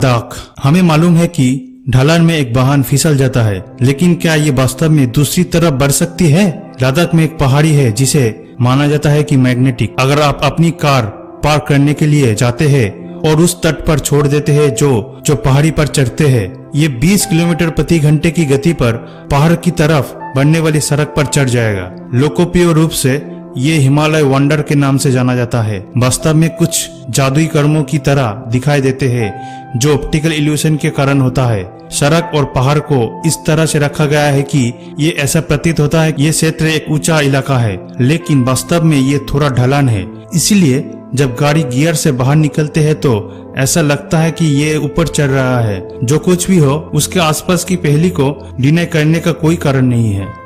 दाग। हमें मालूम है कि ढलान में एक वाहन फिसल जाता है, लेकिन क्या ये वास्तव में दूसरी तरफ बढ़ सकती है? लद्दाख में एक पहाड़ी है जिसे माना जाता है कि मैग्नेटिक। अगर आप अपनी कार पार्क करने के लिए जाते हैं और उस तट पर छोड़ देते हैं जो पहाड़ी पर चढ़ते हैं, ये 20 किलोमीटर प्रति घंटे की गति पर पहाड़ की तरफ बढ़ने वाली सड़क पर चढ़ जाएगा। लोकप्रिय रूप से ये हिमालय वंडर के नाम से जाना जाता है। वास्तव में कुछ जादुई कर्मों की तरह दिखाई देते हैं जो ऑप्टिकल इल्यूशन के कारण होता है। सड़क और पहाड़ को इस तरह से रखा गया है कि ये ऐसा प्रतीत होता है कि ये क्षेत्र एक ऊंचा इलाका है, लेकिन वास्तव में ये थोड़ा ढलान है। इसीलिए जब गाड़ी गियर से बाहर निकलते हैं तो ऐसा लगता है कि ये ऊपर चढ़ रहा है। जो कुछ भी हो, उसके आसपास की पहेली को डिनाई करने का कोई कारण नहीं है।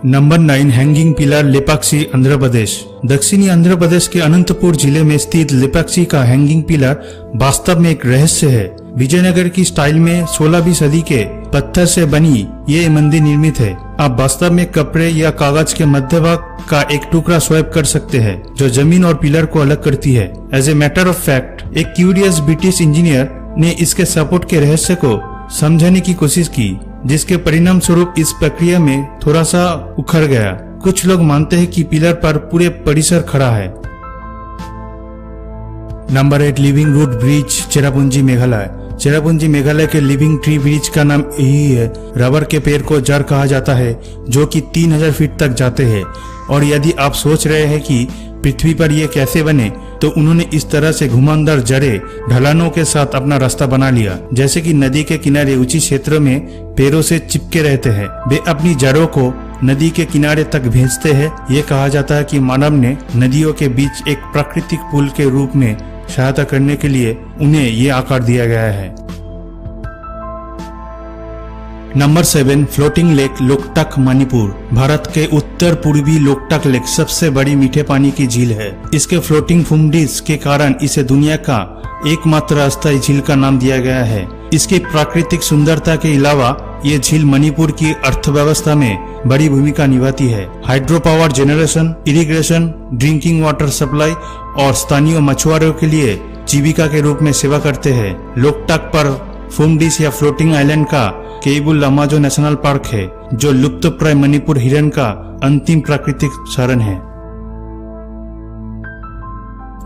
Number 9, hanging pillar, Lepakshi, Andhra Pradesh. दक्षिणी आंध्र प्रदेश के अनंतपुर जिले में स्थित लेपाक्षी का हैंगिंग पिलर वास्तव में एक रहस्य है। विजयनगर की स्टाइल में 16वीं सदी के पत्थर से बनी ये मंदिर निर्मित है। आप वास्तव में कपड़े या कागज के मध्य भाग का एक टुकड़ा स्वैप कर सकते हैं जो जमीन और पिलर को अलग करती है। As a matter of fact, एक क्यूरियस ब्रिटिश इंजीनियर ने इसके सपोर्ट के रहस्य को समझने की कोशिश की, जिसके परिणाम स्वरूप इस प्रक्रिया में थोड़ा सा उखड़ गया। कुछ लोग मानते हैं कि पिलर पर पूरे परिसर खड़ा है। Number 8, living root bridge, Cherrapunji, Meghalaya. Cherrapunji Meghalaya के लिविंग ट्री ब्रिज का नाम यही है। रबर के पेड़ को जड़ कहा जाता है जो कि 3000 फीट तक जाते हैं। और यदि आप सोच रहे हैं कि पृथ्वी पर ये कैसे बने, तो उन्होंने इस तरह से घुमावदार जड़े ढलानों के साथ अपना रास्ता बना लिया, जैसे कि नदी के किनारे ऊंची क्षेत्रों में पेड़ों से चिपके रहते हैं। वे अपनी जड़ों को नदी के किनारे तक भेजते हैं। ये कहा जाता है कि मानव ने नदियों के बीच एक प्राकृतिक पुल के रूप में सहायता करने के लिए उन्हें ये आकार दिया गया है। Number 7, floating lake, Loktak, Manipur. Bharat के उत्तर पूर्वी लोकटक लेक सबसे बड़ी मीठे पानी की झील है। इसके फ्लोटिंग फुमडीज के कारण इसे दुनिया का एकमात्र अस्थायी झील का नाम दिया गया है। इसकी प्राकृतिक सुंदरता के अलावा ये झील मणिपुर की अर्थव्यवस्था में बड़ी भूमिका निभाती है। Hydro power generation, irrigation, drinking water supply और स्थानीय मछुआरों के लिए जीविका के रूप में सेवा करते हैं। लोकटक पर फुमडीज या फ्लोटिंग आइलैंड का केबुल लमाजो नेशनल पार्क है, जो लुप्तप्राय मणिपुर हिरन का अंतिम प्राकृतिक शरण है।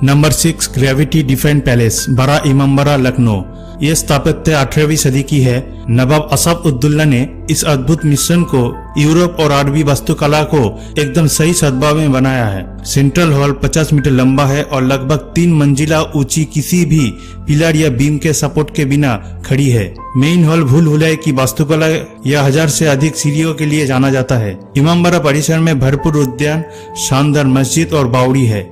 नंबर 6, ग्रेविटी डिफेंस पैलेस, बड़ा इमामबाड़ा, लखनऊ। यह स्थापत्य 18वीं सदी की है। नवाब असफ उद्दौला ने इस अद्भुत मिश्रण को यूरोप और अरबी वास्तुकला को एकदम सही सद्भाव में बनाया है। सेंट्रल हॉल 50 मीटर लंबा है और लगभग 3 मंजिला ऊंची किसी भी पिलर या बीम के सपोर्ट के बिना खड़ी है। मेन हॉल भूल भुलैया की वास्तुकला या 1000 से अधिक सीढ़ियों के लिए जाना जाता है। इमामबाड़ा परिसर में भरपूर उद्यान, शानदार मस्जिद और बावड़ी है।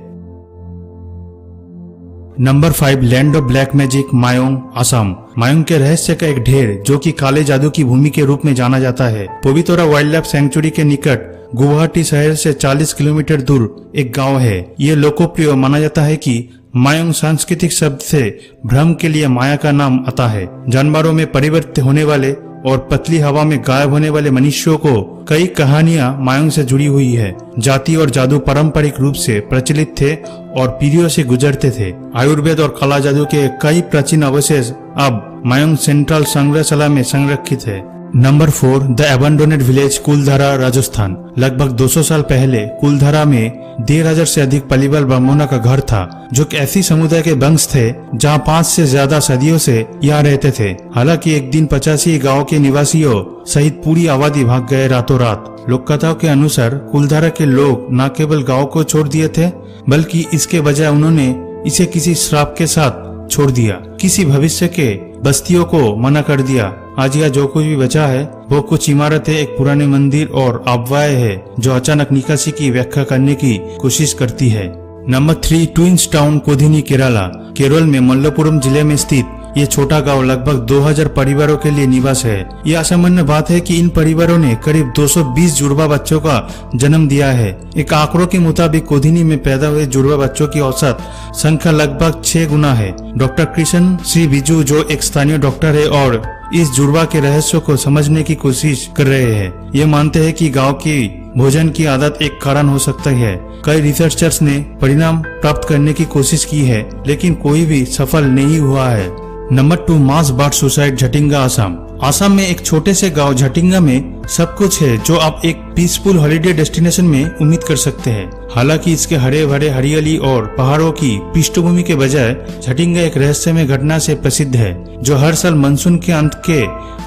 Number 5, land of black magic, Mayong, Assam. Mayong के रहस्य का एक ढेर जो कि काले जादू की भूमि के रूप में जाना जाता है। पवित्रा वाइल्ड लाइफ सेंचुरी के निकट गुवाहाटी शहर से 40 किलोमीटर दूर एक गांव है। ये लोकप्रिय माना जाता है कि मायोंग सांस्कृतिक शब्द से भ्रम के लिए माया का नाम आता है। जानवरों में परिवर्तित होने वाले और पतली हवा में गायब होने वाले मनुष्यों को कई कहानियां मायोंग से जुड़ी हुई है। जाति और जादू पारंपरिक रूप से प्रचलित थे और पीढ़ियों से गुजरते थे। आयुर्वेद और काला जादू के कई प्राचीन अवशेष अब मायोंग सेंट्रल संग्रहशाला में संरक्षित है। नंबर 4, द एबंडोनेड विलेज, कुलधारा, राजस्थान। लगभग 200 साल पहले कुलधारा में 1500 से अधिक पलीबल ब्राह्मणों का घर था, जो ऐसी समुदाय के वंश थे जहां 5 से ज्यादा सदियों से यहाँ रहते थे। हालांकि एक दिन 85 गांव के निवासियों सहित पूरी आबादी भाग गए रातों रात। लोककथाओं के अनुसार कुलधारा के लोग न केवल गांव को छोड़ दिए थे, बल्कि इसके बजाय उन्होंने इसे किसी श्राप के साथ छोड़ दिया, किसी भविष्य के बस्तियों को मना कर दिया। आज यह जो कुछ भी बचा है वो कुछ इमारतें, एक पुराने मंदिर और अफवाहें है जो अचानक निकासी की व्याख्या करने की कोशिश करती है। Number 3, twins town, Kodinhi, Kerala. Kerala में मल्लपुरम जिले में स्थित ये छोटा गांव लगभग 2000 परिवारों के लिए निवास है। ये असामान्य बात है कि इन परिवारों ने करीब 220 जुड़वा बच्चों का जन्म दिया है। एक आंकड़ों के मुताबिक कोधिनी में पैदा हुए जुड़वा बच्चों की औसत संख्या लगभग 6 गुना है। डॉक्टर कृष्ण श्री बिजू, जो एक स्थानीय डॉक्टर है और इस जुड़वा के रहस्यों को समझने की कोशिश कर रहे हैं, ये मानते हैं कि गांव की भोजन की आदत एक कारण हो सकता है। कई रिसर्चर्स ने परिणाम प्राप्त करने की कोशिश की है, लेकिन कोई भी सफल नहीं हुआ है। नंबर 2, मास बर्ड सुसाइड, झटिंगा, असम। असम में एक छोटे से गांव झटिंगा में सब कुछ है जो आप एक पीसफुल हॉलिडे डेस्टिनेशन में उम्मीद कर सकते हैं। हालांकि इसके हरे भरे हरियाली और पहाड़ों की पृष्ठभूमि के बजाय झटिंगा एक रहस्यमय घटना से प्रसिद्ध है, जो हर साल मानसून के अंत के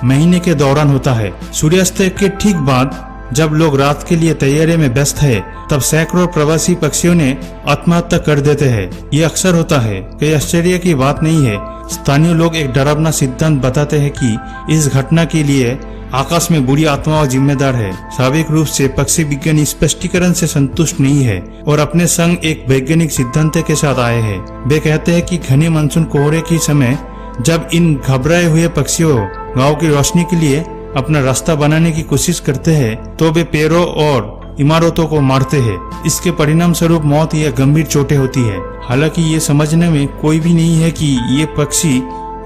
महीने के दौरान होता है। सूर्यास्त के ठीक बाद जब लोग रात के लिए तैयारी में व्यस्त है, तब सैकड़ों प्रवासी पक्षियों ने आत्महत्या कर देते हैं। ये अक्सर होता है, कोई आश्चर्य की बात नहीं है। स्थानीय लोग एक डरावना सिद्धांत बताते हैं कि इस घटना के लिए आकाश में बुरी आत्माओं जिम्मेदार है। स्वाभाविक रूप से पक्षी विज्ञानी स्पष्टीकरण से संतुष्ट नहीं है और अपने संग एक वैज्ञानिक सिद्धांत के साथ आए हैं। वे कहते हैं कि घने मानसून कोहरे के समय जब इन घबराए हुए पक्षियों गांव की रोशनी के लिए अपना रास्ता बनाने की कोशिश करते हैं, तो वे पेड़ों और इमारतों को मारते हैं। इसके परिणाम स्वरूप मौत या गंभीर चोटें होती है। हालांकि ये समझने में कोई भी नहीं है कि ये पक्षी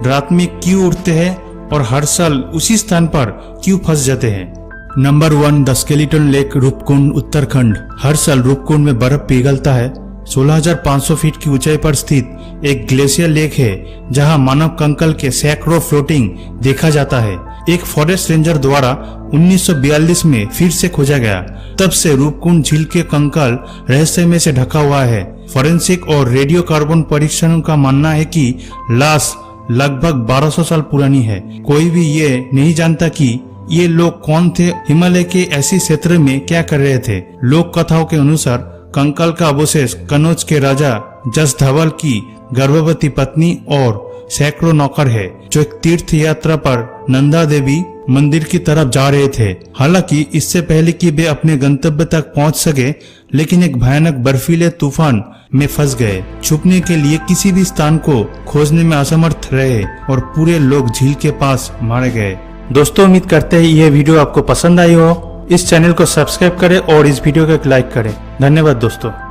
रात में क्यों उड़ते हैं और हर साल उसी स्थान पर क्यों फंस जाते हैं। Number 1, the skeleton lake, Roopkund, Uttarakhand. हर साल रूपकुंड में बर्फ पिघलता है। 16,500 फीट की ऊंचाई पर स्थित एक ग्लेशियर लेक है, जहां मानव कंकाल के सैकड़ों फ्लोटिंग देखा जाता है। एक फॉरेस्ट रेंजर द्वारा 1942 में फिर से खोजा गया। तब से रूपकुंड झील के कंकाल रहस्यमय से ढका हुआ है। फॉरेंसिक और रेडियो कार्बन परीक्षणों का मानना है कि लाश लगभग 1200 साल पुरानी है। कोई भी ये नहीं जानता कि ये लोग कौन थे, हिमालय के ऐसे क्षेत्र में क्या कर रहे थे। लोक कथाओं के अनुसार कंकाल का अवशेष कनौज के राजा जस धवल की गर्भवती पत्नी और सैकड़ों नौकर है, जो एक तीर्थ यात्रा पर नंदा देवी मंदिर की तरफ जा रहे थे। हालांकि इससे पहले कि वे अपने गंतव्य तक पहुंच सके, लेकिन एक भयानक बर्फीले तूफान में फंस गए। छुपने के लिए किसी भी स्थान को खोजने में असमर्थ रहे और पूरे लोग झील के पास मारे गए। दोस्तों, उम्मीद करते हैं यह वीडियो आपको पसंद आई हो। इस चैनल को सब्सक्राइब करें और इस वीडियो को लाइक करें। धन्यवाद दोस्तों।